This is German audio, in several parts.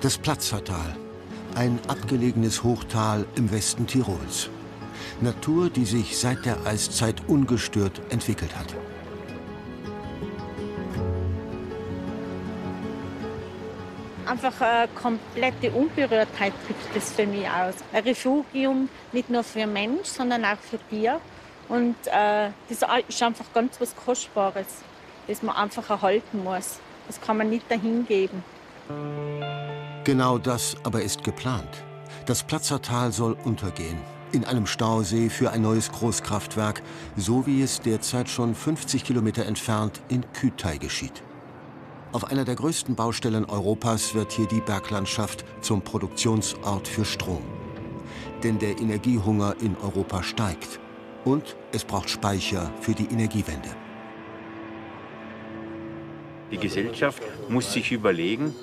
Das Platzertal, ein abgelegenes Hochtal im Westen Tirols. Natur, die sich seit der Eiszeit ungestört entwickelt hat. Einfach eine komplette Unberührtheit drückt das für mich aus. Ein Refugium nicht nur für Mensch, sondern auch für Tier. Und das ist einfach ganz was Kostbares, das man einfach erhalten muss. Das kann man nicht dahingeben. Genau das aber ist geplant. Das Platzertal soll untergehen. In einem Stausee für ein neues Großkraftwerk, so wie es derzeit schon 50 Kilometer entfernt in Kütai geschieht. Auf einer der größten Baustellen Europas wird hier die Berglandschaft zum Produktionsort für Strom. Denn der Energiehunger in Europa steigt. Und es braucht Speicher für die Energiewende. Die Gesellschaft muss sich überlegen,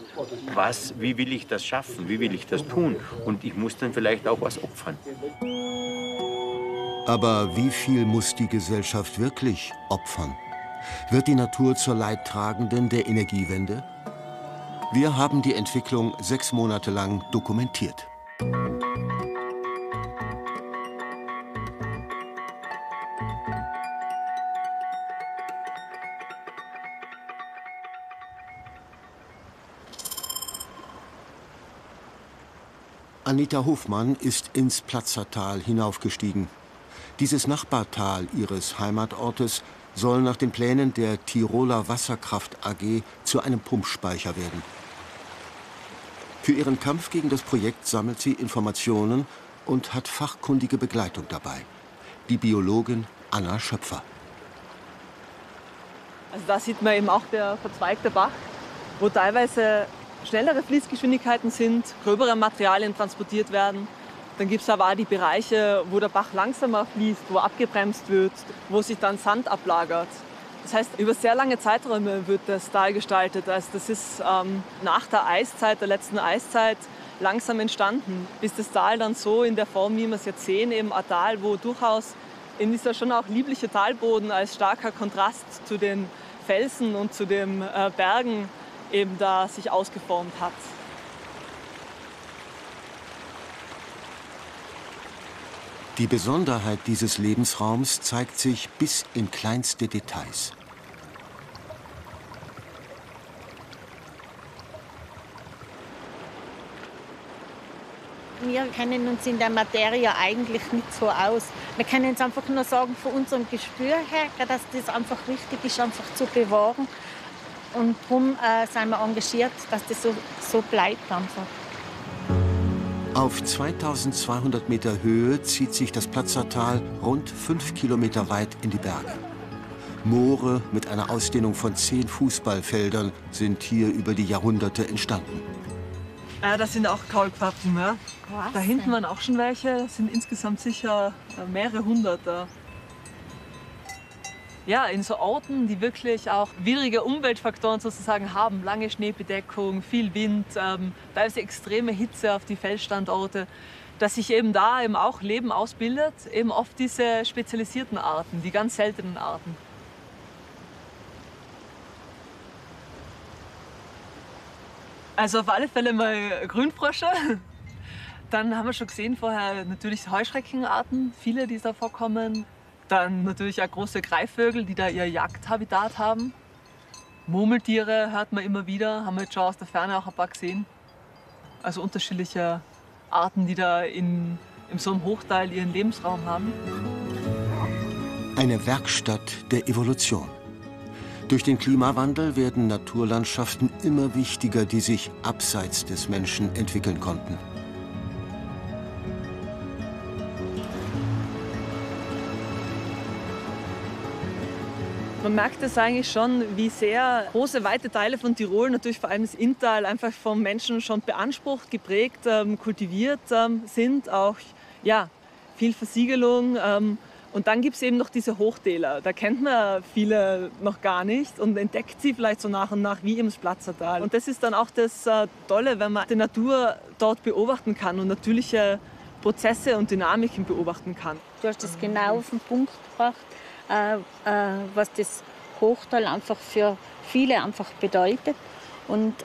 wie will ich das schaffen, wie will ich das tun. Und ich muss dann vielleicht auch was opfern. Aber wie viel muss die Gesellschaft wirklich opfern? Wird die Natur zur Leidtragenden der Energiewende? Wir haben die Entwicklung 6 Monate lang dokumentiert. Anita Hofmann ist ins Platzertal hinaufgestiegen. Dieses Nachbartal ihres Heimatortes soll nach den Plänen der Tiroler Wasserkraft AG zu einem Pumpspeicher werden. Für ihren Kampf gegen das Projekt sammelt sie Informationen und hat fachkundige Begleitung dabei. Die Biologin Anna Schöpfer. Also da sieht man eben auch der verzweigte Bach, wo teilweise schnellere Fließgeschwindigkeiten sind, gröbere Materialien transportiert werden. Dann gibt es aber auch die Bereiche, wo der Bach langsamer fließt, wo abgebremst wird, wo sich dann Sand ablagert. Das heißt, über sehr lange Zeiträume wird das Tal gestaltet. Also das ist nach der Eiszeit, der letzten Eiszeit, langsam entstanden, bis das Tal dann so in der Form, wie wir es jetzt sehen, eben ein Tal, wo durchaus in dieser schon auch liebliche Talboden als starker Kontrast zu den Felsen und zu den Bergen eben da sich ausgeformt hat. Die Besonderheit dieses Lebensraums zeigt sich bis in kleinste Details. Wir kennen uns in der Materie eigentlich nicht so aus. Wir können jetzt einfach nur sagen, von unserem Gespür her, dass das einfach wichtig ist, einfach zu bewahren. Und darum sind wir engagiert, dass das so bleibt einfach. Auf 2200 Meter Höhe zieht sich das Platzertal rund 5 Kilometer weit in die Berge. Moore mit einer Ausdehnung von 10 Fußballfeldern sind hier über die Jahrhunderte entstanden. Das sind auch Kaulquappen. Ja? Da hinten waren auch schon welche. Das sind insgesamt sicher mehrere hundert. Ja, in so Orten, die wirklich auch widrige Umweltfaktoren sozusagen haben, lange Schneebedeckung, viel Wind, teilweise extreme Hitze auf die Felsstandorte, dass sich eben da eben auch Leben ausbildet, eben oft diese spezialisierten Arten, die ganz seltenen Arten. Also auf alle Fälle mal Grünfrösche. Dann haben wir schon gesehen vorher natürlich Heuschreckenarten, viele, die da vorkommen. Dann natürlich auch große Greifvögel, die da ihr Jagdhabitat haben. Murmeltiere hört man immer wieder, haben wir jetzt schon aus der Ferne auch ein paar gesehen. Also unterschiedliche Arten, die da in so einem Hochtal ihren Lebensraum haben. Eine Werkstatt der Evolution. Durch den Klimawandel werden Naturlandschaften immer wichtiger, die sich abseits des Menschen entwickeln konnten. Man merkt es eigentlich schon, wie sehr große, weite Teile von Tirol, natürlich vor allem das Inntal, einfach vom Menschen schon beansprucht, geprägt, kultiviert sind. Auch ja, viel Versiegelung. Und dann gibt es eben noch diese Hochtäler. Da kennt man viele noch gar nicht und entdeckt sie vielleicht so nach und nach wie im Platzertal. Und das ist dann auch das Tolle, wenn man die Natur dort beobachten kann und natürliche Prozesse und Dynamiken beobachten kann. Du hast das genau auf den Punkt gebracht. Was das Hochtal einfach für viele einfach bedeutet. Und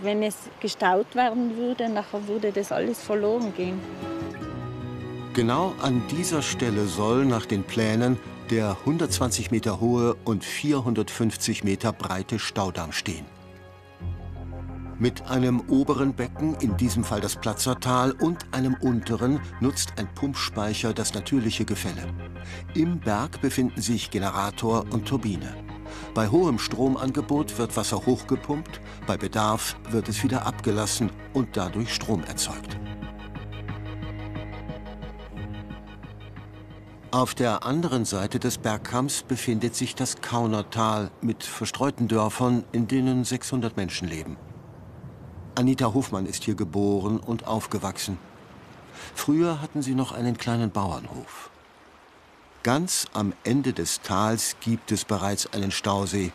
wenn es gestaut werden würde, nachher würde das alles verloren gehen. Genau an dieser Stelle soll nach den Plänen der 120 Meter hohe und 450 Meter breite Staudamm stehen. Mit einem oberen Becken, in diesem Fall das Platzertal, und einem unteren nutzt ein Pumpspeicher das natürliche Gefälle. Im Berg befinden sich Generator und Turbine. Bei hohem Stromangebot wird Wasser hochgepumpt, bei Bedarf wird es wieder abgelassen und dadurch Strom erzeugt. Auf der anderen Seite des Bergkamms befindet sich das Kaunertal mit verstreuten Dörfern, in denen 600 Menschen leben. Anita Hofmann ist hier geboren und aufgewachsen. Früher hatten sie noch einen kleinen Bauernhof. Ganz am Ende des Tals gibt es bereits einen Stausee.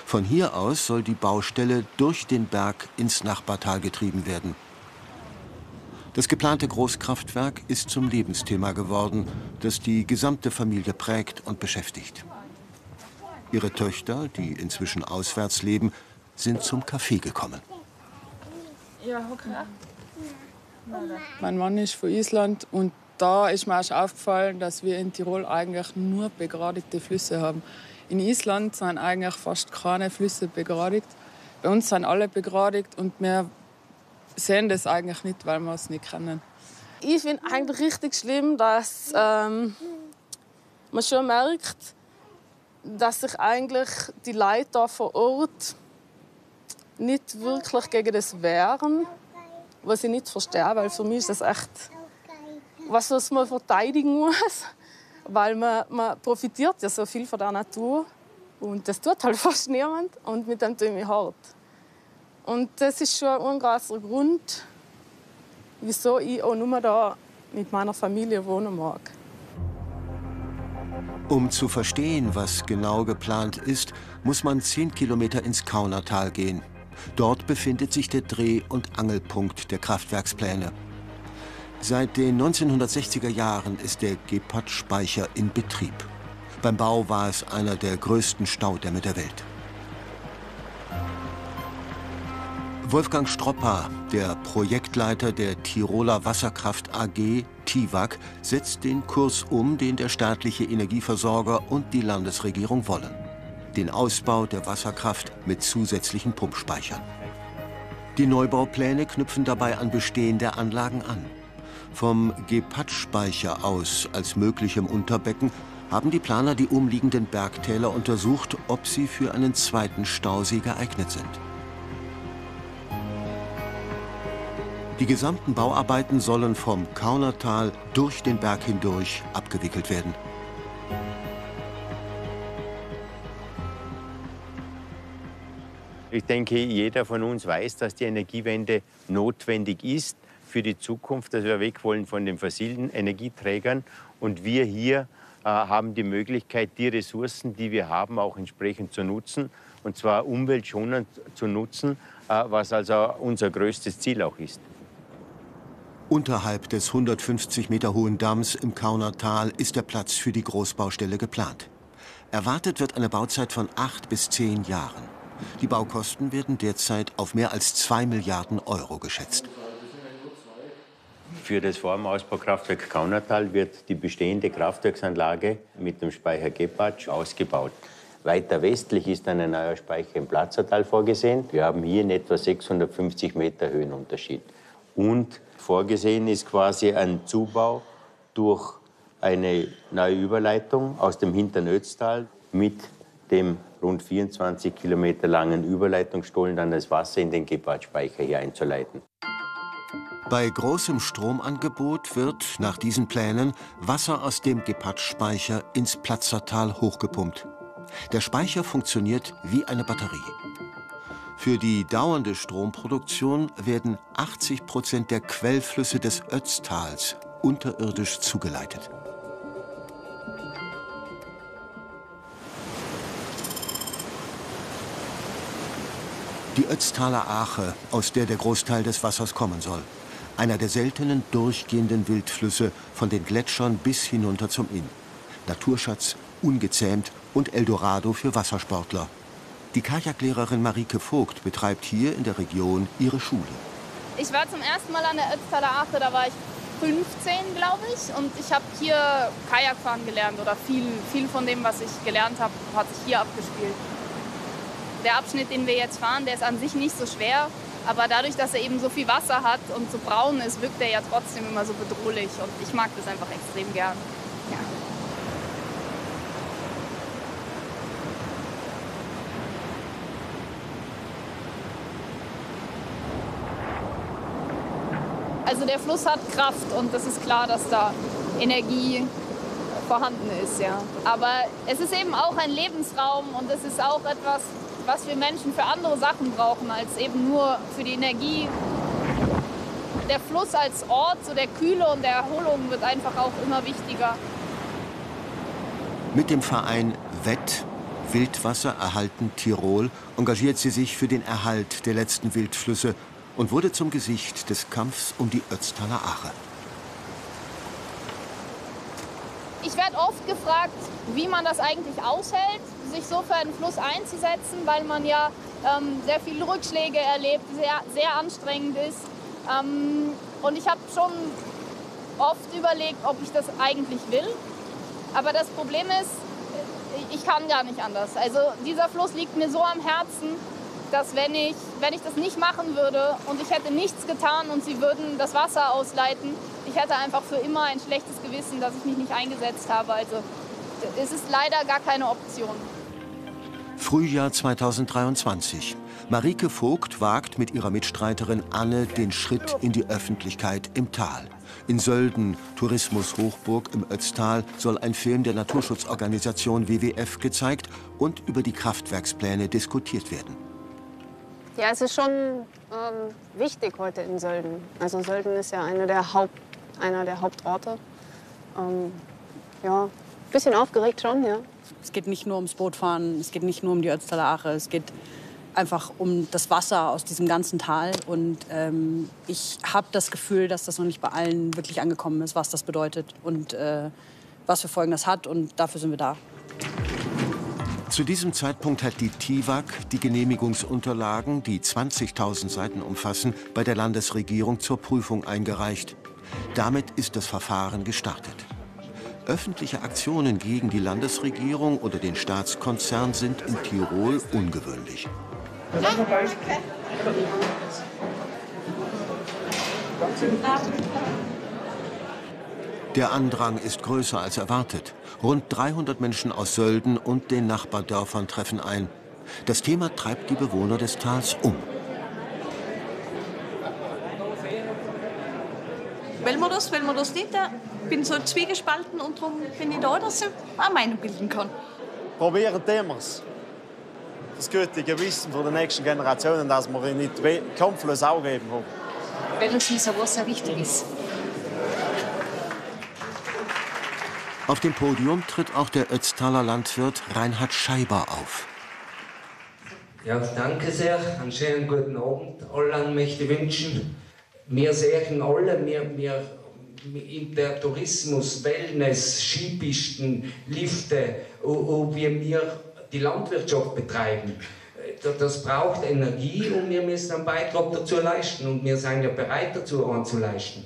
Von hier aus soll die Baustelle durch den Berg ins Nachbartal getrieben werden. Das geplante Großkraftwerk ist zum Lebensthema geworden, das die gesamte Familie prägt und beschäftigt. Ihre Töchter, die inzwischen auswärts leben, sind zum Kaffee gekommen. Ja, okay. Mein Mann ist von Island und da ist mir auch schon aufgefallen, dass wir in Tirol eigentlich nur begradigte Flüsse haben. In Island sind eigentlich fast keine Flüsse begradigt. Bei uns sind alle begradigt und wir sehen das eigentlich nicht, weil wir es nicht kennen. Ich finde eigentlich richtig schlimm, dass man schon merkt, dass sich eigentlich die Leute da vor Ort nicht wirklich gegen das wehren, was ich nicht verstehe, weil für mich ist das echt was man verteidigen muss, weil man profitiert ja so viel von der Natur und das tut halt fast niemand und mit dem tue ich mich hart. Und das ist schon ein großer Grund, wieso ich auch nur da mit meiner Familie wohnen mag. Um zu verstehen, was genau geplant ist, muss man 10 Kilometer ins Kaunertal gehen. Dort befindet sich der Dreh- und Angelpunkt der Kraftwerkspläne. Seit den 1960er Jahren ist der Gepard-Speicher in Betrieb. Beim Bau war es einer der größten Staudämme der Welt. Wolfgang Stroppa, der Projektleiter der Tiroler Wasserkraft AG, TIWAG, setzt den Kurs um, den der staatliche Energieversorger und die Landesregierung wollen. Den Ausbau der Wasserkraft mit zusätzlichen Pumpspeichern. Die Neubaupläne knüpfen dabei an bestehende Anlagen an. Vom Gepard-Speicher aus als möglichem Unterbecken haben die Planer die umliegenden Bergtäler untersucht, ob sie für einen zweiten Stausee geeignet sind. Die gesamten Bauarbeiten sollen vom Kaunertal durch den Berg hindurch abgewickelt werden. Ich denke, jeder von uns weiß, dass die Energiewende notwendig ist für die Zukunft, dass wir weg wollen von den fossilen Energieträgern. Und wir hier haben die Möglichkeit, die Ressourcen, die wir haben, auch entsprechend zu nutzen. Und zwar umweltschonend zu nutzen, was also unser größtes Ziel auch ist. Unterhalb des 150 Meter hohen Damms im Kaunertal ist der Platz für die Großbaustelle geplant. Erwartet wird eine Bauzeit von 8 bis 10 Jahren. Die Baukosten werden derzeit auf mehr als 2 Milliarden Euro geschätzt. Für das Vorausbaukraftwerk Kaunertal wird die bestehende Kraftwerksanlage mit dem Speicher Gepard ausgebaut. Weiter westlich ist ein neuer Speicher im Platzertal vorgesehen. Wir haben hier in etwa 650 Meter Höhenunterschied. Und vorgesehen ist quasi ein Zubau durch eine neue Überleitung aus dem Hinternötztal mit dem rund 24 Kilometer langen Überleitungsstollen dann das Wasser in den Gepard-Speicher hier einzuleiten. Bei großem Stromangebot wird nach diesen Plänen Wasser aus dem Gepard-Speicher ins Platzertal hochgepumpt. Der Speicher funktioniert wie eine Batterie. Für die dauernde Stromproduktion werden 80% der Quellflüsse des Ötztals unterirdisch zugeleitet. Die Ötztaler Ache, aus der der Großteil des Wassers kommen soll. Einer der seltenen durchgehenden Wildflüsse von den Gletschern bis hinunter zum Inn. Naturschatz, ungezähmt und Eldorado für Wassersportler. Die Kajaklehrerin Marike Vogt betreibt hier in der Region ihre Schule. Ich war zum ersten Mal an der Ötztaler Ache, da war ich 15, glaube ich. Und ich habe hier Kajakfahren gelernt oder viel von dem, was ich gelernt habe, hat sich hier abgespielt. Der Abschnitt, den wir jetzt fahren, der ist an sich nicht so schwer. Aber dadurch, dass er eben so viel Wasser hat und so braun ist, wirkt er ja trotzdem immer so bedrohlich. Und ich mag das einfach extrem gern. Ja. Also der Fluss hat Kraft und das ist klar, dass da Energie vorhanden ist. Ja. Aber es ist eben auch ein Lebensraum und es ist auch etwas, was wir Menschen für andere Sachen brauchen, als eben nur für die Energie. Der Fluss als Ort so der Kühle und der Erholung wird einfach auch immer wichtiger. Mit dem Verein WETT, Wildwasser erhalten Tirol, engagiert sie sich für den Erhalt der letzten Wildflüsse und wurde zum Gesicht des Kampfs um die Ötztaler Ache. Ich werde oft gefragt, wie man das eigentlich aushält, sich so für einen Fluss einzusetzen, weil man ja sehr viele Rückschläge erlebt, sehr anstrengend ist. Und ich habe schon oft überlegt, ob ich das eigentlich will. Aber das Problem ist, ich kann gar nicht anders. Also dieser Fluss liegt mir so am Herzen, dass wenn ich das nicht machen würde und ich hätte nichts getan und sie würden das Wasser ausleiten, ich hätte einfach für immer ein schlechtes Gewissen, dass ich mich nicht eingesetzt habe. Also es ist leider gar keine Option. Frühjahr 2023. Marike Vogt wagt mit ihrer Mitstreiterin Anne den Schritt in die Öffentlichkeit im Tal. In Sölden, Tourismushochburg im Ötztal, soll ein Film der Naturschutzorganisation WWF gezeigt und über die Kraftwerkspläne diskutiert werden. Ja, es ist schon wichtig heute in Sölden. Also Sölden ist ja einer der Hauptorte. Ja, ein bisschen aufgeregt schon, ja. Es geht nicht nur ums Bootfahren, es geht nicht nur um die Ötztaler Ache, es geht einfach um das Wasser aus diesem ganzen Tal. Und ich habe das Gefühl, dass das noch nicht bei allen wirklich angekommen ist, was das bedeutet und was für Folgen das hat. Und dafür sind wir da. Zu diesem Zeitpunkt hat die TIWAG die Genehmigungsunterlagen, die 20.000 Seiten umfassen, bei der Landesregierung zur Prüfung eingereicht. Damit ist das Verfahren gestartet. Öffentliche Aktionen gegen die Landesregierung oder den Staatskonzern sind in Tirol ungewöhnlich. Der Andrang ist größer als erwartet. Rund 300 Menschen aus Sölden und den Nachbardörfern treffen ein. Das Thema treibt die Bewohner des Tals um. Will man das nicht? Ich bin so zwiegespalten und darum bin ich da, dass ich eine Meinung bilden kann. Probieren wir es. Das gute Gewissen für die nächsten Generationen, dass wir ihnen nicht kampflos aufgeben wollen. Weil uns unser Wasser wichtig ist. Auf dem Podium tritt auch der Ötztaler Landwirt Reinhard Scheiber auf. Ja, danke sehr. Einen schönen guten Abend allen möchte ich wünschen. Wir sehen alle, wir in der Tourismus, Wellness, Skipisten, Lifte, wie wir die Landwirtschaft betreiben. Das braucht Energie und wir müssen einen Beitrag dazu leisten und wir sind ja bereit dazu anzuleisten.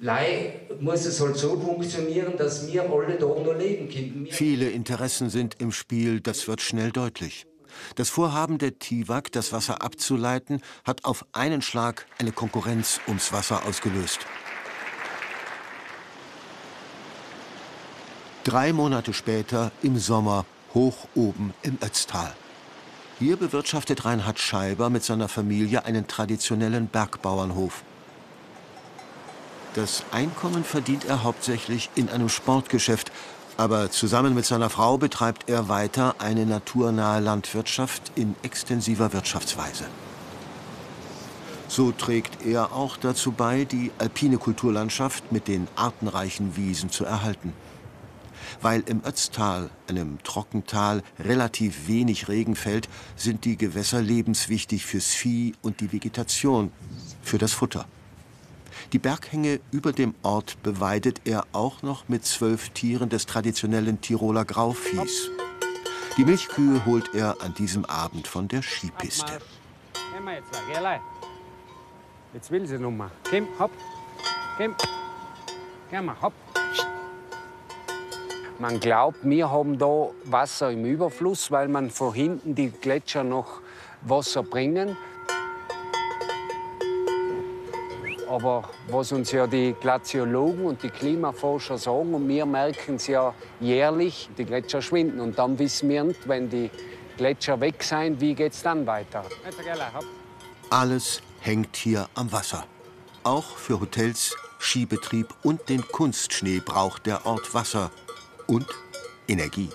Leider muss es halt so funktionieren, dass wir alle da noch leben können. Viele Interessen sind im Spiel, das wird schnell deutlich. Das Vorhaben der TIWAG, das Wasser abzuleiten, hat auf einen Schlag eine Konkurrenz ums Wasser ausgelöst. 3 Monate später, im Sommer, hoch oben im Ötztal. Hier bewirtschaftet Reinhard Scheiber mit seiner Familie einen traditionellen Bergbauernhof. Das Einkommen verdient er hauptsächlich in einem Sportgeschäft, aber zusammen mit seiner Frau betreibt er weiter eine naturnahe Landwirtschaft in extensiver Wirtschaftsweise. So trägt er auch dazu bei, die alpine Kulturlandschaft mit den artenreichen Wiesen zu erhalten. Weil im Ötztal, einem Trockental, relativ wenig Regen fällt, sind die Gewässer lebenswichtig fürs Vieh und die Vegetation, für das Futter. Die Berghänge über dem Ort beweidet er auch noch mit 12 Tieren des traditionellen Tiroler Grauviehs. Die Milchkühe holt er an diesem Abend von der Skipiste. Jetzt will sie noch mal. Komm, hopp. Komm. Geh mal, hopp. Man glaubt, wir haben da Wasser im Überfluss, weil man von hinten die Gletscher noch Wasser bringen. Aber was uns ja die Glaziologen und die Klimaforscher sagen, und wir merken es ja jährlich, die Gletscher schwinden. Und dann wissen wir nicht, wenn die Gletscher weg sind, wie geht es dann weiter. Alles hängt hier am Wasser. Auch für Hotels, Skibetrieb und den Kunstschnee braucht der Ort Wasser und Energie.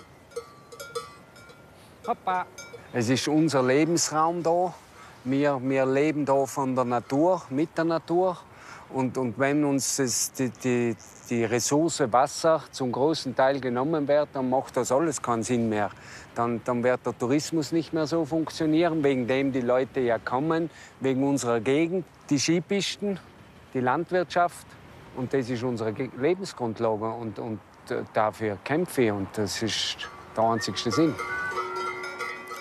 Hoppa. Es ist unser Lebensraum da. Wir leben da von der Natur, mit der Natur. Und wenn uns die Ressource Wasser zum großen Teil genommen wird, dann macht das alles keinen Sinn mehr. Dann wird der Tourismus nicht mehr so funktionieren, wegen dem die Leute ja kommen, wegen unserer Gegend, die Skipisten, die Landwirtschaft. Und das ist unsere Lebensgrundlage und dafür kämpfe ich. Und das ist der einzigste Sinn.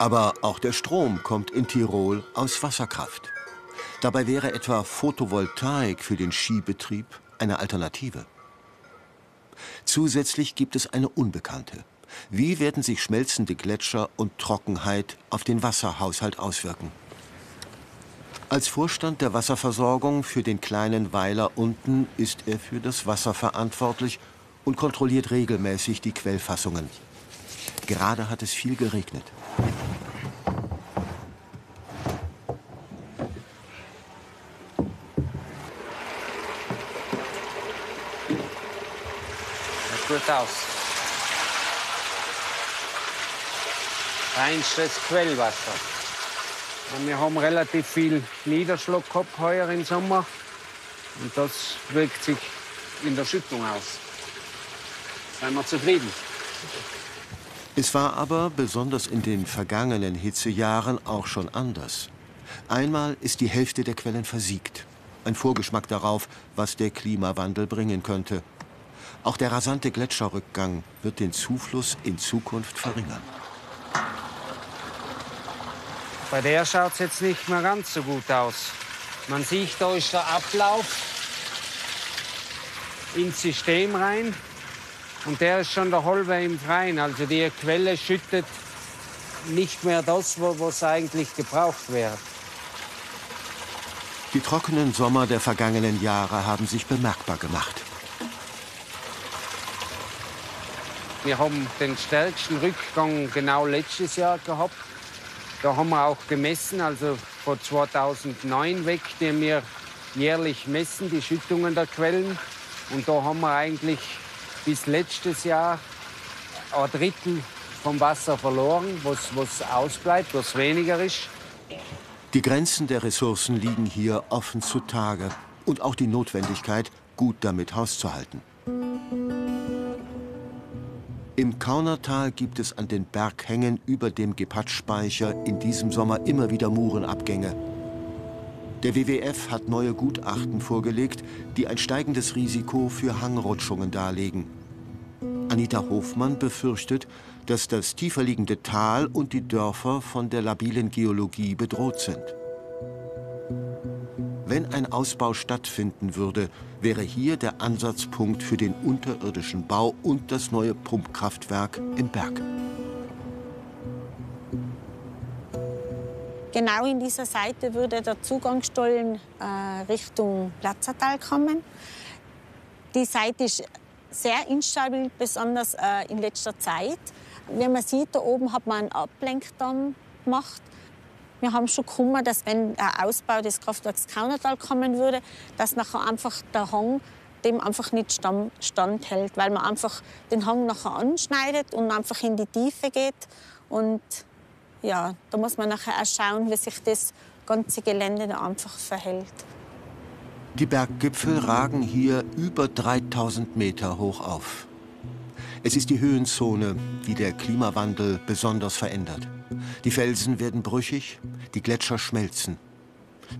Aber auch der Strom kommt in Tirol aus Wasserkraft. Dabei wäre etwa Photovoltaik für den Skibetrieb eine Alternative. Zusätzlich gibt es eine Unbekannte. Wie werden sich schmelzende Gletscher und Trockenheit auf den Wasserhaushalt auswirken? Als Vorstand der Wasserversorgung für den kleinen Weiler unten ist er für das Wasser verantwortlich und kontrolliert regelmäßig die Quellfassungen. Gerade hat es viel geregnet. Sieht gut aus. Reinstes Quellwasser. Und wir haben relativ viel Niederschlag gehabt heuer im Sommer. Und das wirkt sich in der Schüttung aus. Seien wir zufrieden. Es war aber, besonders in den vergangenen Hitzejahren, auch schon anders. Einmal ist die Hälfte der Quellen versiegt. Ein Vorgeschmack darauf, was der Klimawandel bringen könnte. Auch der rasante Gletscherrückgang wird den Zufluss in Zukunft verringern. Bei der schaut es jetzt nicht mehr ganz so gut aus. Man sieht, da ist der Ablauf ins System rein. Und der ist schon der halbe im Freien. Also die Quelle schüttet nicht mehr das, was eigentlich gebraucht wäre. Die trockenen Sommer der vergangenen Jahre haben sich bemerkbar gemacht. Wir haben den stärksten Rückgang genau letztes Jahr gehabt. Da haben wir auch gemessen, also von 2009 weg, den wir jährlich messen, die Schüttungen der Quellen. Und da haben wir eigentlich bis letztes Jahr ein Drittel vom Wasser verloren, was ausbleibt, was weniger ist. Die Grenzen der Ressourcen liegen hier offen zutage. Und auch die Notwendigkeit, gut damit hauszuhalten. Im Kaunertal gibt es an den Berghängen über dem Gepatschspeicher in diesem Sommer immer wieder Murenabgänge. Der WWF hat neue Gutachten vorgelegt, die ein steigendes Risiko für Hangrutschungen darlegen. Anita Hofmann befürchtet, dass das tiefer liegende Tal und die Dörfer von der labilen Geologie bedroht sind. Wenn ein Ausbau stattfinden würde, wäre hier der Ansatzpunkt für den unterirdischen Bau und das neue Pumpkraftwerk im Berg. Genau in dieser Seite würde der Zugangsstollen Richtung Platzertal kommen. Die Seite ist sehr instabil, besonders in letzter Zeit. Wie man sieht, da oben hat man einen Ablenkdamm gemacht. Wir haben schon gekommen, dass wenn der Ausbau des Kraftwerks Kaunertal kommen würde, dass nachher einfach der Hang dem einfach nicht standhält, weil man einfach den Hang nachher anschneidet und einfach in die Tiefe geht. Und ja, da muss man nachher auch schauen, wie sich das ganze Gelände da einfach verhält. Die Berggipfel ragen hier über 3000 Meter hoch auf. Es ist die Höhenzone, die der Klimawandel besonders verändert. Die Felsen werden brüchig, die Gletscher schmelzen.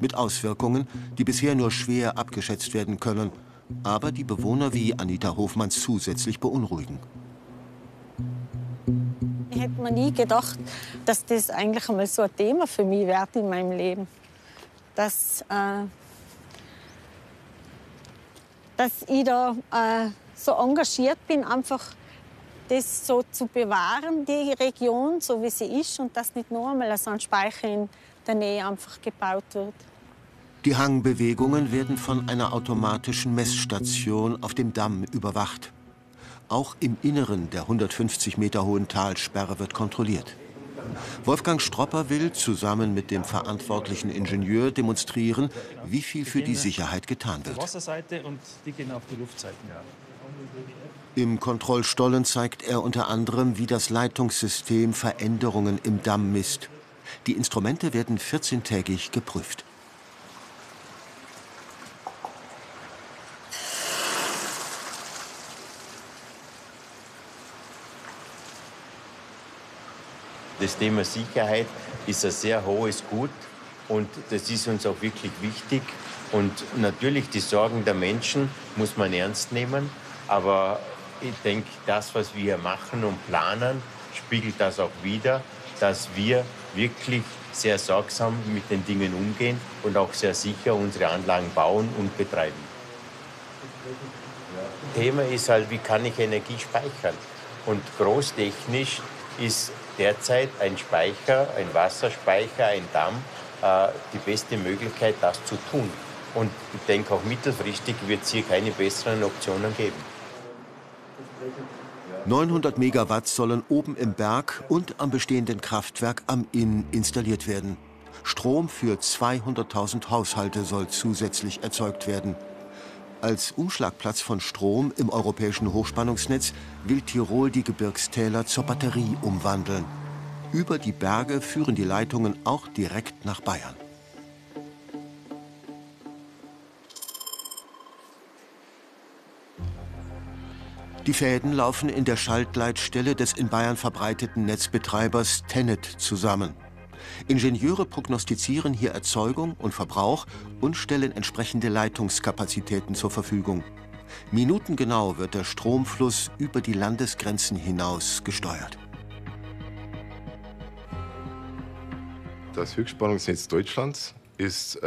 Mit Auswirkungen, die bisher nur schwer abgeschätzt werden können, aber die Bewohner wie Anita Hofmann zusätzlich beunruhigen. Ich hätte mir nie gedacht, dass das eigentlich einmal so ein Thema für mich wird in meinem Leben. Dass ich da so engagiert bin, einfach das so zu bewahren, die Region, so wie sie ist, und dass nicht noch einmal so ein Speicher in der Nähe einfach gebaut wird. Die Hangbewegungen werden von einer automatischen Messstation auf dem Damm überwacht. Auch im Inneren der 150 Meter hohen Talsperre wird kontrolliert. Wolfgang Stropper will zusammen mit dem verantwortlichen Ingenieur demonstrieren, wie viel für die Sicherheit getan wird. Wasserseite und die gehen auf die Luftseite. Im Kontrollstollen zeigt er unter anderem, wie das Leitungssystem Veränderungen im Damm misst. Die Instrumente werden 14-tägig geprüft. Das Thema Sicherheit ist ein sehr hohes Gut und das ist uns auch wirklich wichtig. Und natürlich die Sorgen der Menschen muss man ernst nehmen, aber ich denke, das, was wir hier machen und planen, spiegelt das auch wider, dass wir wirklich sehr sorgsam mit den Dingen umgehen und auch sehr sicher unsere Anlagen bauen und betreiben. Thema ist halt, wie kann ich Energie speichern? Und großtechnisch ist derzeit ein Speicher, ein Wasserspeicher, ein Damm, die beste Möglichkeit, das zu tun. Und ich denke, auch mittelfristig wird es hier keine besseren Optionen geben. 900 Megawatt sollen oben im Berg und am bestehenden Kraftwerk am Inn installiert werden. Strom für 200.000 Haushalte soll zusätzlich erzeugt werden. Als Umschlagplatz von Strom im europäischen Hochspannungsnetz will Tirol die Gebirgstäler zur Batterie umwandeln. Über die Berge führen die Leitungen auch direkt nach Bayern. Die Fäden laufen in der Schaltleitstelle des in Bayern verbreiteten Netzbetreibers TenneT zusammen. Ingenieure prognostizieren hier Erzeugung und Verbrauch und stellen entsprechende Leitungskapazitäten zur Verfügung. Minutengenau wird der Stromfluss über die Landesgrenzen hinaus gesteuert. Das Höchstspannungsnetz Deutschlands ist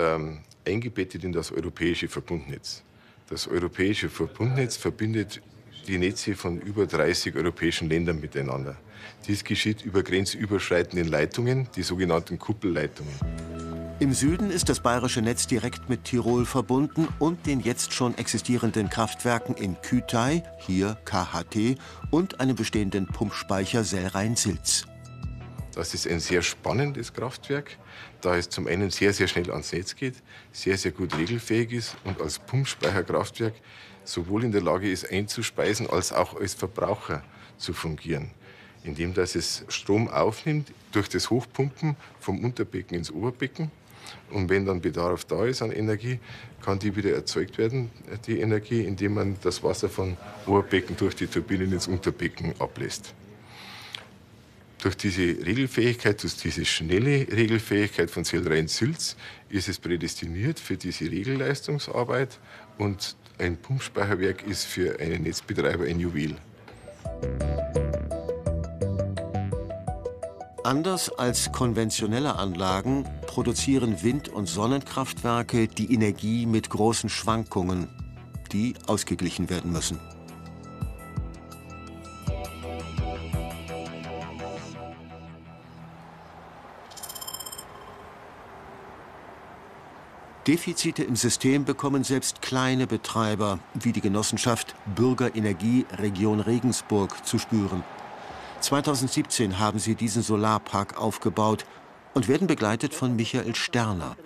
eingebettet in das europäische Verbundnetz. Das europäische Verbundnetz verbindet die Netze von über 30 europäischen Ländern miteinander. Dies geschieht über grenzüberschreitenden Leitungen, die sogenannten Kuppelleitungen. Im Süden ist das bayerische Netz direkt mit Tirol verbunden und den jetzt schon existierenden Kraftwerken in Kütei, hier KHT, und einem bestehenden Pumpspeicher Sellrhein-Silz. Das ist ein sehr spannendes Kraftwerk, da es zum einen sehr, sehr schnell ans Netz geht, sehr, sehr gut regelfähig ist und als Pumpspeicherkraftwerk sowohl in der Lage ist, einzuspeisen, als auch als Verbraucher zu fungieren. Indem dass es Strom aufnimmt durch das Hochpumpen vom Unterbecken ins Oberbecken. Und wenn dann Bedarf da ist an Energie, kann die wieder erzeugt werden, die Energie, indem man das Wasser vom Oberbecken durch die Turbinen ins Unterbecken ablässt. Durch diese Regelfähigkeit, durch diese schnelle Regelfähigkeit von Sellrhein-Silz ist es prädestiniert für diese Regelleistungsarbeit und ein Pumpspeicherwerk ist für einen Netzbetreiber ein Juwel. Anders als konventionelle Anlagen produzieren Wind- und Sonnenkraftwerke die Energie mit großen Schwankungen, die ausgeglichen werden müssen. Defizite im System bekommen selbst kleine Betreiber, wie die Genossenschaft Bürgerenergie Region Regensburg, zu spüren. 2017 haben sie diesen Solarpark aufgebaut und werden begleitet von Michael Sterner.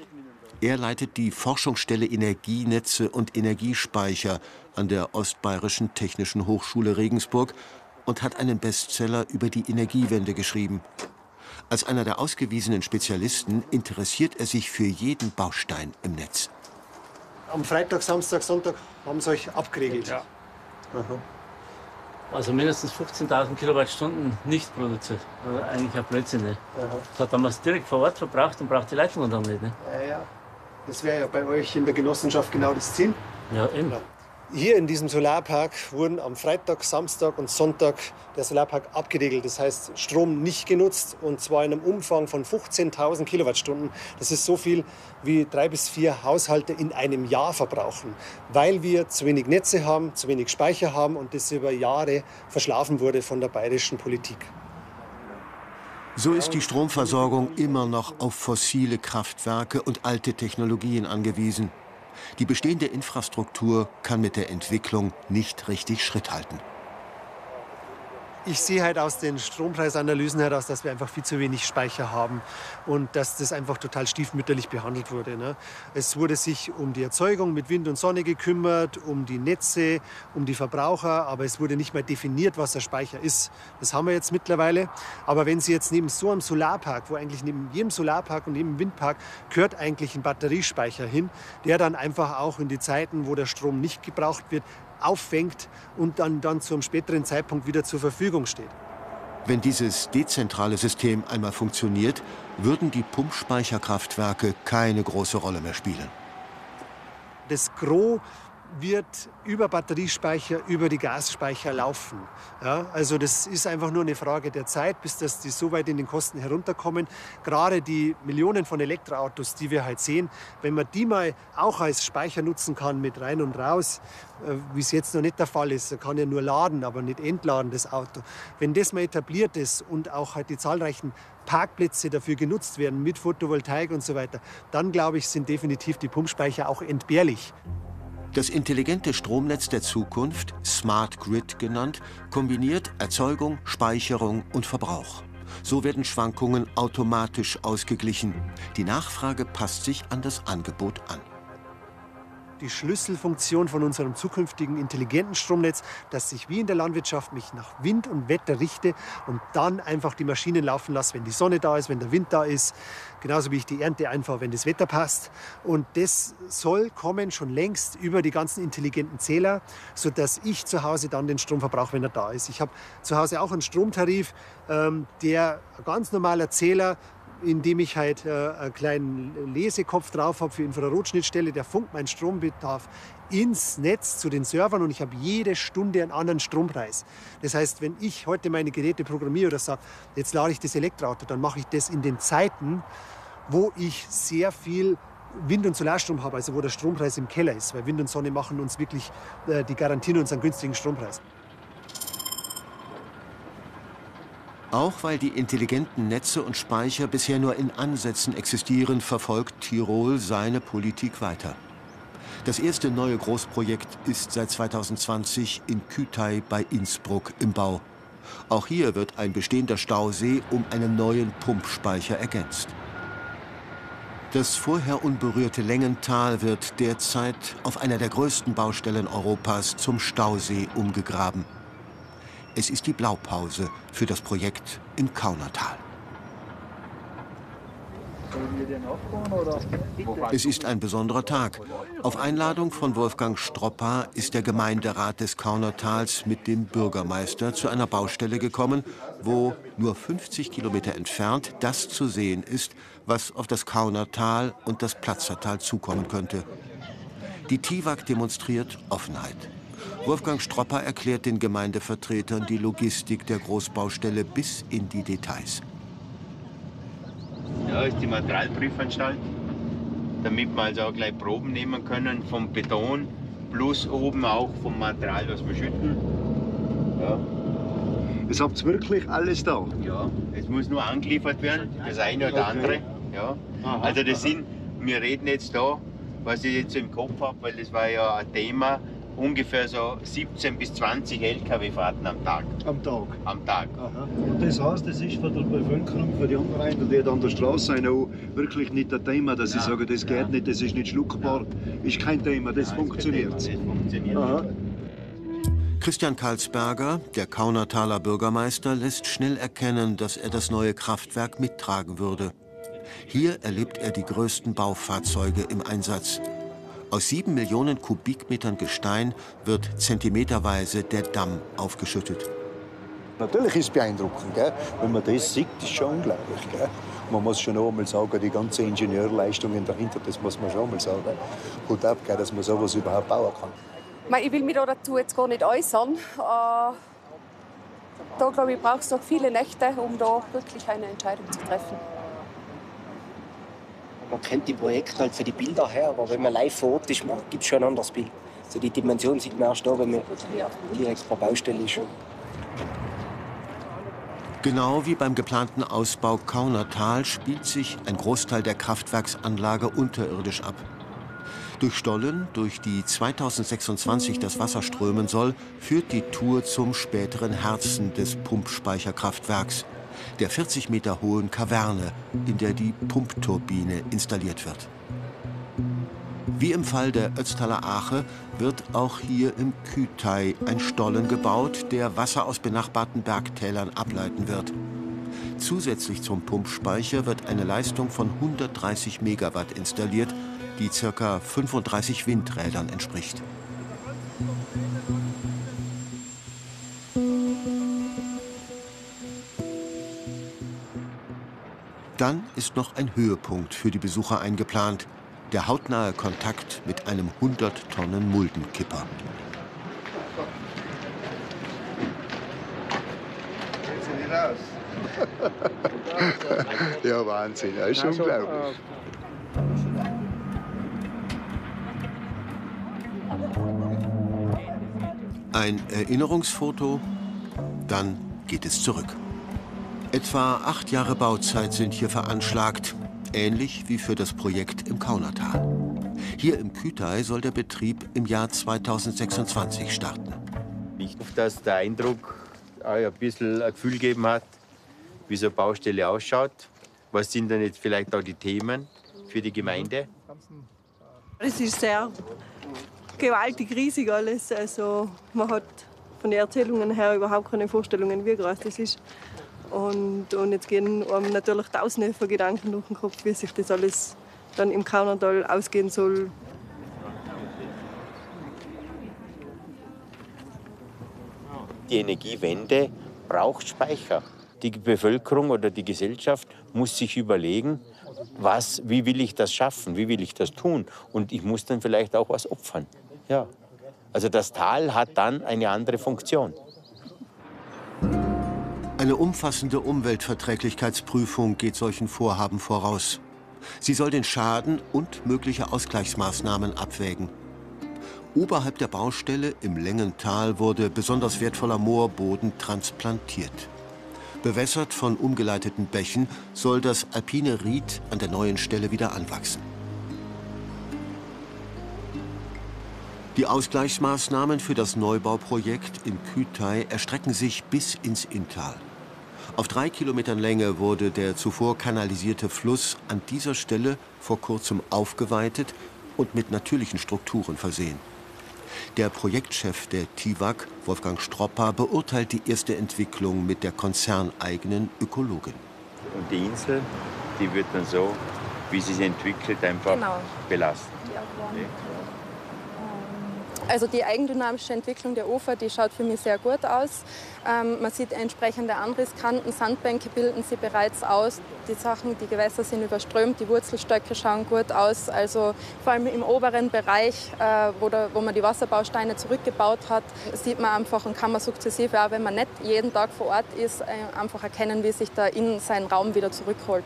Er leitet die Forschungsstelle Energienetze und Energiespeicher an der Ostbayerischen Technischen Hochschule Regensburg und hat einen Bestseller über die Energiewende geschrieben. Als einer der ausgewiesenen Spezialisten interessiert er sich für jeden Baustein im Netz. Am Freitag, Samstag, Sonntag haben Sie euch abgeregelt? Ja. Aha. Also mindestens 15.000 Kilowattstunden nicht produziert. Also eigentlich ein Blödsinn. Ne? Das hat damals direkt vor Ort verbraucht und braucht die Leitungen dann nicht. Ne? Ja. Das wäre ja bei euch in der Genossenschaft genau das Ziel. Ja, eben. Hier in diesem Solarpark wurden am Freitag, Samstag und Sonntag der Solarpark abgeriegelt. Das heißt, Strom nicht genutzt, und zwar in einem Umfang von 15.000 Kilowattstunden. Das ist so viel, wie 3 bis 4 Haushalte in einem Jahr verbrauchen, weil wir zu wenig Netze haben, zu wenig Speicher haben und das über Jahre verschlafen wurde von der bayerischen Politik. So ist die Stromversorgung immer noch auf fossile Kraftwerke und alte Technologien angewiesen. Die bestehende Infrastruktur kann mit der Entwicklung nicht richtig Schritt halten. Ich sehe halt aus den Strompreisanalysen heraus, dass wir einfach viel zu wenig Speicher haben und dass das einfach total stiefmütterlich behandelt wurde. Ne? Es wurde sich um die Erzeugung mit Wind und Sonne gekümmert, um die Netze, um die Verbraucher, aber es wurde nicht mal definiert, was der Speicher ist. Das haben wir jetzt mittlerweile. Aber wenn Sie jetzt neben so einem Solarpark, wo eigentlich neben jedem Solarpark und jedem Windpark gehört eigentlich ein Batteriespeicher hin, der dann einfach auch in die Zeiten, wo der Strom nicht gebraucht wird, auffängt und dann zu einem späteren Zeitpunkt wieder zur Verfügung steht. Wenn dieses dezentrale System einmal funktioniert, würden die Pumpspeicherkraftwerke keine große Rolle mehr spielen. Das Gros wird über Batteriespeicher, über die Gasspeicher laufen. Ja, also das ist einfach nur eine Frage der Zeit, bis dass die so weit in den Kosten herunterkommen. Gerade die Millionen von Elektroautos, die wir halt sehen, wenn man die mal auch als Speicher nutzen kann mit rein und raus, wie es jetzt noch nicht der Fall ist, kann ja nur laden, aber nicht entladen, das Auto. Wenn das mal etabliert ist und auch halt die zahlreichen Parkplätze dafür genutzt werden mit Photovoltaik und so weiter, dann glaube ich, sind definitiv die Pumpspeicher auch entbehrlich. Das intelligente Stromnetz der Zukunft, Smart Grid genannt, kombiniert Erzeugung, Speicherung und Verbrauch. So werden Schwankungen automatisch ausgeglichen. Die Nachfrage passt sich an das Angebot an. Die Schlüsselfunktion von unserem zukünftigen intelligenten Stromnetz, dass ich wie in der Landwirtschaft mich nach Wind und Wetter richte und dann einfach die Maschinen laufen lasse, wenn die Sonne da ist, wenn der Wind da ist. Genauso wie ich die Ernte einfahre, wenn das Wetter passt. Und das soll kommen schon längst über die ganzen intelligenten Zähler, sodass ich zu Hause dann den Strom verbrauche, wenn er da ist. Ich habe zu Hause auch einen Stromtarif, der ein ganz normaler Zähler, in dem ich halt einen kleinen Lesekopf drauf habe für Infrarotschnittstelle, der funkt meinen Strombedarf ins Netz zu den Servern und ich habe jede Stunde einen anderen Strompreis. Das heißt, wenn ich heute meine Geräte programmiere oder sage, jetzt lade ich das Elektroauto, dann mache ich das in den Zeiten, wo ich sehr viel Wind- und Solarstrom habe, also wo der Strompreis im Keller ist, weil Wind und Sonne machen uns wirklich, die garantieren uns einen günstigen Strompreis. Auch weil die intelligenten Netze und Speicher bisher nur in Ansätzen existieren, verfolgt Tirol seine Politik weiter. Das erste neue Großprojekt ist seit 2020 in Kütai bei Innsbruck im Bau. Auch hier wird ein bestehender Stausee um einen neuen Pumpspeicher ergänzt. Das vorher unberührte Längental wird derzeit auf einer der größten Baustellen Europas zum Stausee umgegraben. Es ist die Blaupause für das Projekt im Kaunertal. Es ist ein besonderer Tag. Auf Einladung von Wolfgang Stroppa ist der Gemeinderat des Kaunertals mit dem Bürgermeister zu einer Baustelle gekommen, wo nur 50 Kilometer entfernt das zu sehen ist, was auf das Kaunertal und das Platzertal zukommen könnte. Die TIWAG demonstriert Offenheit. Wolfgang Stroppa erklärt den Gemeindevertretern die Logistik der Großbaustelle bis in die Details. Ja, ist die Materialprüfanstalt, damit wir also auch gleich Proben nehmen können vom Beton plus oben auch vom Material, das wir schütten. Ja. Jetzt habt ihr wirklich alles da? Ja, es muss nur angeliefert werden, das eine oder andere. Ja. Also das sind, wir reden jetzt da, was ich jetzt im Kopf habe, weil das war ja ein Thema, ungefähr so 17 bis 20 Lkw-Fahrten am Tag. Am Tag? Am Tag. Aha. Und das heißt, das ist für die Bevölkerung, für die anderen, die an der Straße sind, auch wirklich nicht ein Thema, dass sie sagen, das geht nicht, das ist nicht schluckbar, ist kein Thema, das funktioniert. Das funktioniert. Aha. Christian Karlsberger, der Kaunertaler Bürgermeister, lässt schnell erkennen, dass er das neue Kraftwerk mittragen würde. Hier erlebt er die größten Baufahrzeuge im Einsatz. Aus 7 Millionen Kubikmetern Gestein wird zentimeterweise der Damm aufgeschüttet. Natürlich ist es beeindruckend, gell? Wenn man das sieht, ist schon unglaublich. Gell? Man muss schon einmal sagen, die ganze Ingenieurleistungen dahinter, das muss man schon einmal sagen. Hut ab, dass man sowas überhaupt bauen kann. Ich will mich dazu jetzt gar nicht äußern. Da, glaube ich, braucht es noch viele Nächte, um da wirklich eine Entscheidung zu treffen. Man kennt die Projekte halt für die Bilder her, aber wenn man live vor Ort ist, gibt es schon ein anderes Bild. Also die Dimension sieht man erst da, wenn man direkt vor der Baustelle ist. Genau wie beim geplanten Ausbau Kaunertal spielt sich ein Großteil der Kraftwerksanlage unterirdisch ab. Durch Stollen, durch die 2026 das Wasser strömen soll, führt die Tour zum späteren Herzen des Pumpspeicherkraftwerks, der 40 Meter hohen Kaverne, in der die Pumpturbine installiert wird. Wie im Fall der Ötztaler Ache wird auch hier im Kühtai ein Stollen gebaut, der Wasser aus benachbarten Bergtälern ableiten wird. Zusätzlich zum Pumpspeicher wird eine Leistung von 130 Megawatt installiert, die ca. 35 Windrädern entspricht. Dann ist noch ein Höhepunkt für die Besucher eingeplant: der hautnahe Kontakt mit einem 100-Tonnen-Muldenkipper. Geht sie nicht raus? Ja, Wahnsinn, das ist unglaublich. Ein Erinnerungsfoto, dann geht es zurück. Etwa 8 Jahre Bauzeit sind hier veranschlagt, ähnlich wie für das Projekt im Kaunertal. Hier im Kühtai soll der Betrieb im Jahr 2026 starten. Ich hoffe, dass der Eindruck euch ein bisschen ein Gefühl gegeben hat, wie so eine Baustelle ausschaut. Was sind denn jetzt vielleicht auch die Themen für die Gemeinde? Es ist sehr gewaltig, riesig alles. Also man hat von den Erzählungen her überhaupt keine Vorstellungen, wie groß das ist. Und jetzt gehen einem natürlich Tausende von Gedanken durch den Kopf, wie sich das alles dann im Kaunertal ausgehen soll. Die Energiewende braucht Speicher. Die Bevölkerung oder die Gesellschaft muss sich überlegen, wie will ich das schaffen, wie will ich das tun. Und ich muss dann vielleicht auch was opfern. Ja. Also das Tal hat dann eine andere Funktion. Eine umfassende Umweltverträglichkeitsprüfung geht solchen Vorhaben voraus. Sie soll den Schaden und mögliche Ausgleichsmaßnahmen abwägen. Oberhalb der Baustelle im Längental wurde besonders wertvoller Moorboden transplantiert. Bewässert von umgeleiteten Bächen soll das alpine Ried an der neuen Stelle wieder anwachsen. Die Ausgleichsmaßnahmen für das Neubauprojekt im Kühtai erstrecken sich bis ins Inntal. Auf 3 Kilometern Länge wurde der zuvor kanalisierte Fluss an dieser Stelle vor kurzem aufgeweitet und mit natürlichen Strukturen versehen. Der Projektchef der TIWAG, Wolfgang Stroppa, beurteilt die erste Entwicklung mit der konzerneigenen Ökologin. Und die Insel, die wird dann so, wie sie sich entwickelt, einfach belassen. Also die eigendynamische Entwicklung der Ufer, die schaut für mich sehr gut aus. Man sieht entsprechende Anrisskanten, Sandbänke bilden sie bereits aus. Die Gewässer sind überströmt, die Wurzelstöcke schauen gut aus. Also vor allem im oberen Bereich, wo man die Wasserbausteine zurückgebaut hat, sieht man einfach und kann man sukzessive, auch wenn man nicht jeden Tag vor Ort ist, einfach erkennen, wie sich da in seinen Raum wieder zurückholt.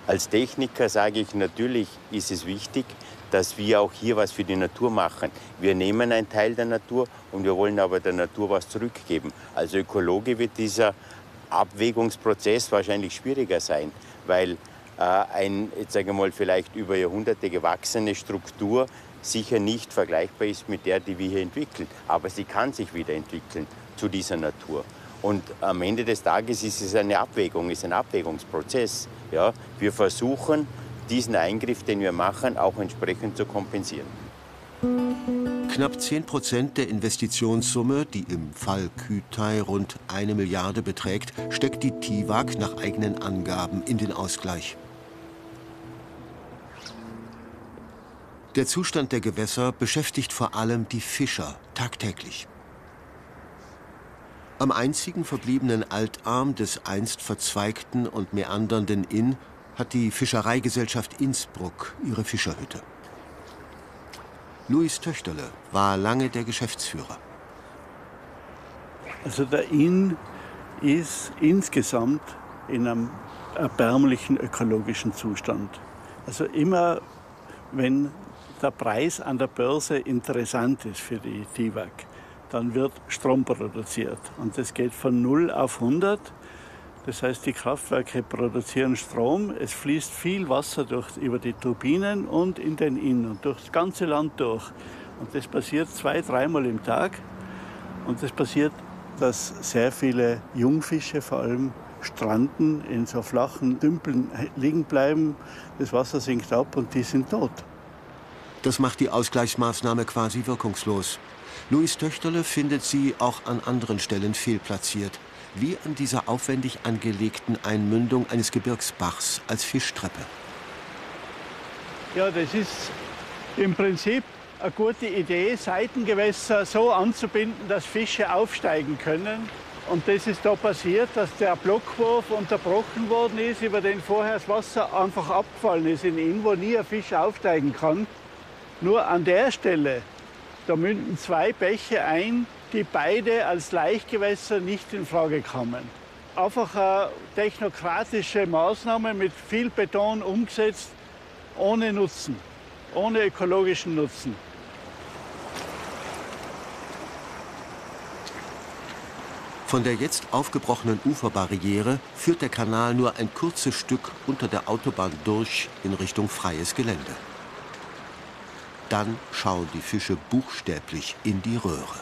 Als Techniker sage ich, natürlich ist es wichtig, dass wir auch hier was für die Natur machen. Wir nehmen einen Teil der Natur und wir wollen aber der Natur was zurückgeben. Als Ökologe wird dieser Abwägungsprozess wahrscheinlich schwieriger sein, weil jetzt sage ich mal, vielleicht über Jahrhunderte gewachsene Struktur sicher nicht vergleichbar ist mit der, die wir hier entwickeln. Aber sie kann sich wieder entwickeln zu dieser Natur. Und am Ende des Tages ist es eine Abwägung, ist ein Abwägungsprozess. Ja? Wir versuchen, diesen Eingriff, den wir machen, auch entsprechend zu kompensieren. Knapp 10% der Investitionssumme, die im Fall Kühtai rund 1 Milliarde beträgt, steckt die TIWAG nach eigenen Angaben in den Ausgleich. Der Zustand der Gewässer beschäftigt vor allem die Fischer tagtäglich. Am einzigen verbliebenen Altarm des einst verzweigten und meandernden Inn hat die Fischereigesellschaft Innsbruck ihre Fischerhütte. Luis Töchterle war lange der Geschäftsführer. Also der Inn ist insgesamt in einem erbärmlichen ökologischen Zustand. Also immer, wenn der Preis an der Börse interessant ist für die TIWAG, dann wird Strom produziert. Und das geht von 0 auf 100. Das heißt, die Kraftwerke produzieren Strom, es fließt viel Wasser über die Turbinen und in den Inn und durch das ganze Land durch. Und das passiert 2-3 Mal im Tag. Und das passiert, dass sehr viele Jungfische vor allem stranden, in so flachen Dümpeln liegen bleiben. Das Wasser sinkt ab und die sind tot. Das macht die Ausgleichsmaßnahme quasi wirkungslos. Luis Töchterle findet sie auch an anderen Stellen fehlplatziert, wie an dieser aufwendig angelegten Einmündung eines Gebirgsbachs als Fischtreppe. Ja, das ist im Prinzip eine gute Idee, Seitengewässer so anzubinden, dass Fische aufsteigen können. Und das ist da passiert, dass der Blockwurf unterbrochen worden ist, über den vorher das Wasser einfach abgefallen ist in ihn, wo nie ein Fisch aufsteigen kann. Nur an der Stelle, da münden 2 Bäche ein, die beide als Laichgewässer nicht in Frage kamen. Einfach eine technokratische Maßnahme mit viel Beton umgesetzt, ohne Nutzen, ohne ökologischen Nutzen. Von der jetzt aufgebrochenen Uferbarriere führt der Kanal nur ein kurzes Stück unter der Autobahn durch in Richtung freies Gelände. Dann schauen die Fische buchstäblich in die Röhre.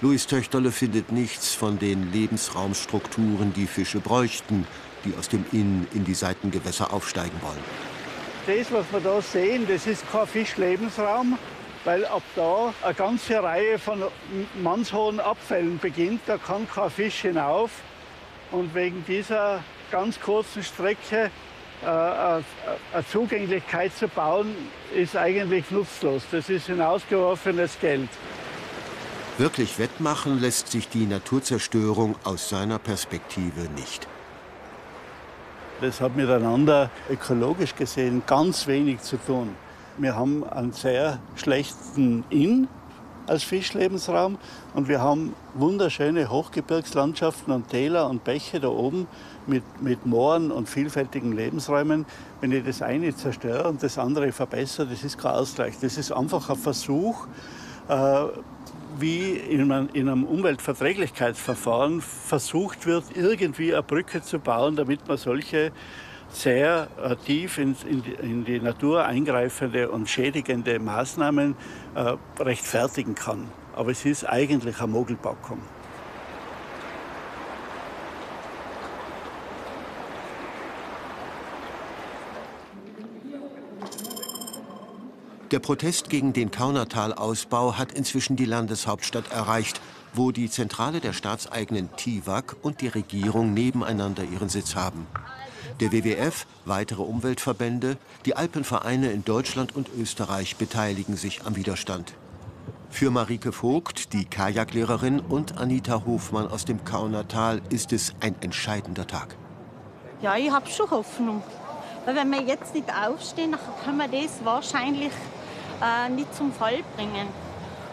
Luis Töchterle findet nichts von den Lebensraumstrukturen, die Fische bräuchten, die aus dem Inn in die Seitengewässer aufsteigen wollen. Das, was wir da sehen, das ist kein Fischlebensraum, weil ab da eine ganze Reihe von mannshohen Abfällen beginnt. Da kann kein Fisch hinauf. Und wegen dieser ganz kurzen Strecke eine Zugänglichkeit zu bauen, ist eigentlich nutzlos. Das ist hinausgeworfenes Geld. Wirklich wettmachen lässt sich die Naturzerstörung aus seiner Perspektive nicht. Das hat miteinander ökologisch gesehen ganz wenig zu tun. Wir haben einen sehr schlechten Inn als Fischlebensraum und wir haben wunderschöne Hochgebirgslandschaften und Täler und Bäche da oben mit Mooren und vielfältigen Lebensräumen. Wenn ich das eine zerstöre und das andere verbessere, das ist kein Ausgleich. Das ist einfach ein Versuch, wie in einem Umweltverträglichkeitsverfahren versucht wird, irgendwie eine Brücke zu bauen, damit man solche sehr tief in die Natur eingreifende und schädigende Maßnahmen rechtfertigen kann. Aber es ist eigentlich eine Mogelpackung. Der Protest gegen den Kaunertal-Ausbau hat inzwischen die Landeshauptstadt erreicht, wo die Zentrale der staatseigenen TIWAG und die Regierung nebeneinander ihren Sitz haben. Der WWF, weitere Umweltverbände, die Alpenvereine in Deutschland und Österreich beteiligen sich am Widerstand. Für Marike Vogt, die Kajaklehrerin, und Anita Hofmann aus dem Kaunertal ist es ein entscheidender Tag. Ja, ich habe schon Hoffnung. Weil wenn wir jetzt nicht aufstehen, dann können wir das wahrscheinlich nicht zum Fall bringen.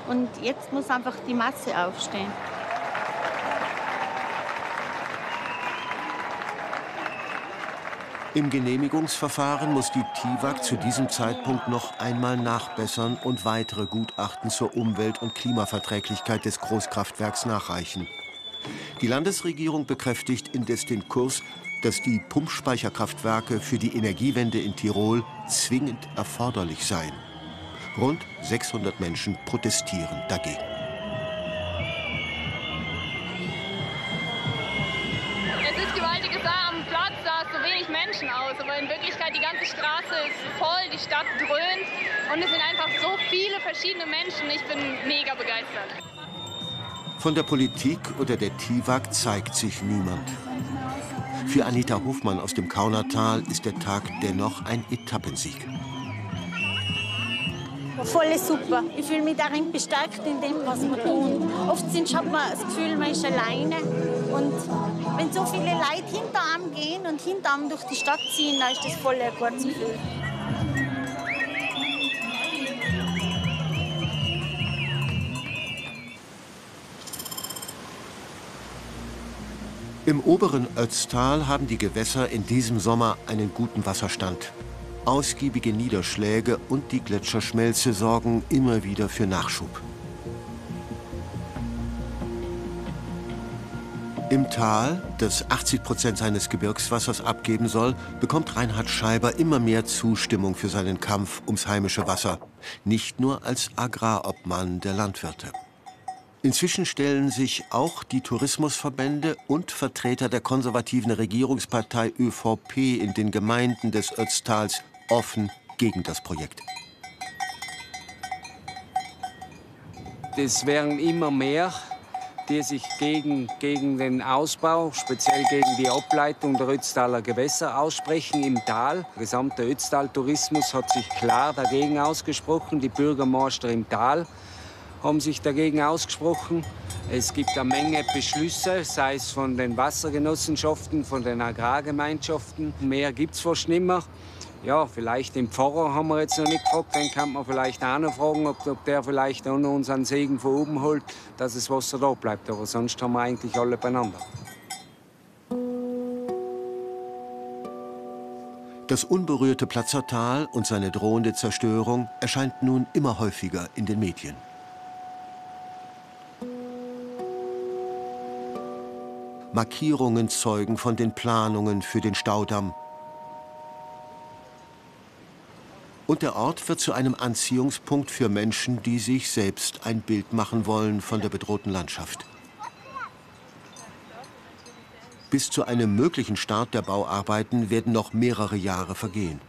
Und jetzt muss einfach die Masse aufstehen. Im Genehmigungsverfahren muss die TIWAG zu diesem Zeitpunkt noch einmal nachbessern und weitere Gutachten zur Umwelt- und Klimaverträglichkeit des Großkraftwerks nachreichen. Die Landesregierung bekräftigt indes den Kurs, dass die Pumpspeicherkraftwerke für die Energiewende in Tirol zwingend erforderlich seien. Rund 600 Menschen protestieren dagegen. Es ist gewaltig, am Platz sah so wenig Menschen aus, aber in Wirklichkeit die ganze Straße ist voll, die Stadt dröhnt und es sind einfach so viele verschiedene Menschen. Ich bin mega begeistert. Von der Politik oder der TIWAG zeigt sich niemand. Für Anita Hofmann aus dem Kaunertal ist der Tag dennoch ein Etappensieg. Voll super. Ich fühle mich darin bestärkt in dem, was wir tun. Oft hat man das Gefühl, man ist alleine. Und wenn so viele Leute hinter einem gehen und hinter einem durch die Stadt ziehen, dann ist das voll ein gutes Gefühl. Im oberen Ötztal haben die Gewässer in diesem Sommer einen guten Wasserstand. Ausgiebige Niederschläge und die Gletscherschmelze sorgen immer wieder für Nachschub. Im Tal, das 80% seines Gebirgswassers abgeben soll, bekommt Reinhard Scheiber immer mehr Zustimmung für seinen Kampf ums heimische Wasser. Nicht nur als Agrarobmann der Landwirte. Inzwischen stellen sich auch die Tourismusverbände und Vertreter der konservativen Regierungspartei ÖVP in den Gemeinden des Ötztals offen gegen das Projekt. Es werden immer mehr, die sich gegen den Ausbau, speziell gegen die Ableitung der Ötztaler Gewässer aussprechen im Tal. Der gesamte Ötztal-Tourismus hat sich klar dagegen ausgesprochen. Die Bürgermeister im Tal haben sich dagegen ausgesprochen. Es gibt eine Menge Beschlüsse, sei es von den Wassergenossenschaften, von den Agrargemeinschaften. Mehr gibt es fast nicht mehr. Ja, vielleicht den Pfarrer haben wir jetzt noch nicht gefragt. Den kann man vielleicht auch noch fragen, ob der vielleicht auch noch unseren Segen von oben holt, dass das Wasser da bleibt. Aber sonst haben wir eigentlich alle beieinander. Das unberührte Platzertal und seine drohende Zerstörung erscheint nun immer häufiger in den Medien. Markierungen zeugen von den Planungen für den Staudamm. Und der Ort wird zu einem Anziehungspunkt für Menschen, die sich selbst ein Bild machen wollen von der bedrohten Landschaft. Bis zu einem möglichen Start der Bauarbeiten werden noch mehrere Jahre vergehen.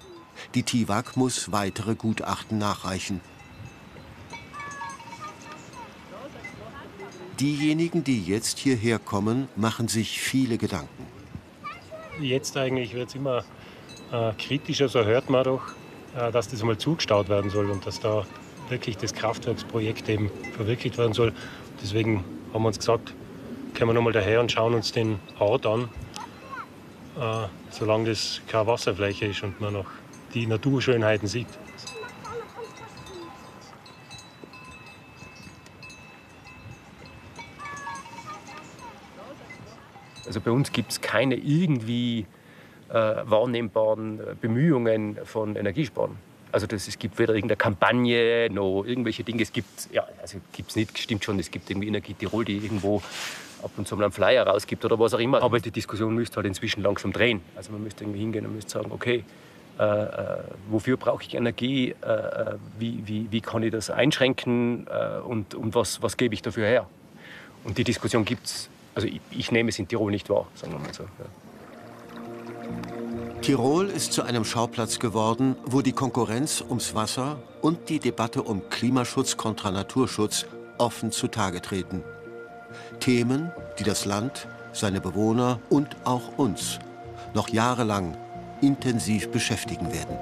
Die TIWAG muss weitere Gutachten nachreichen. Diejenigen, die jetzt hierher kommen, machen sich viele Gedanken. Jetzt eigentlich wird es immer kritischer, so hört man doch, dass das einmal zugestaut werden soll und dass da wirklich das Kraftwerksprojekt eben verwirklicht werden soll. Deswegen haben wir uns gesagt, kommen wir noch mal daher und schauen uns den Ort an, solange das keine Wasserfläche ist und man noch die Naturschönheiten sieht. Also bei uns gibt es keine irgendwie wahrnehmbaren Bemühungen von Energiesparen. Also es gibt weder irgendeine Kampagne noch irgendwelche Dinge. Es gibt, ja, also gibt's nicht, stimmt schon, es gibt irgendwie Energie Tirol, die irgendwo ab und zu mal einen Flyer rausgibt oder was auch immer. Aber die Diskussion müsste halt inzwischen langsam drehen. Also man müsste irgendwie hingehen und müsste sagen, okay, wofür brauche ich Energie, wie kann ich das einschränken und was gebe ich dafür her? Und die Diskussion gibt es, also ich nehme es in Tirol nicht wahr, sagen wir mal so. Ja. Tirol ist zu einem Schauplatz geworden, wo die Konkurrenz ums Wasser und die Debatte um Klimaschutz kontra Naturschutz offen zutage treten. Themen, die das Land, seine Bewohner und auch uns noch jahrelang intensiv beschäftigen werden.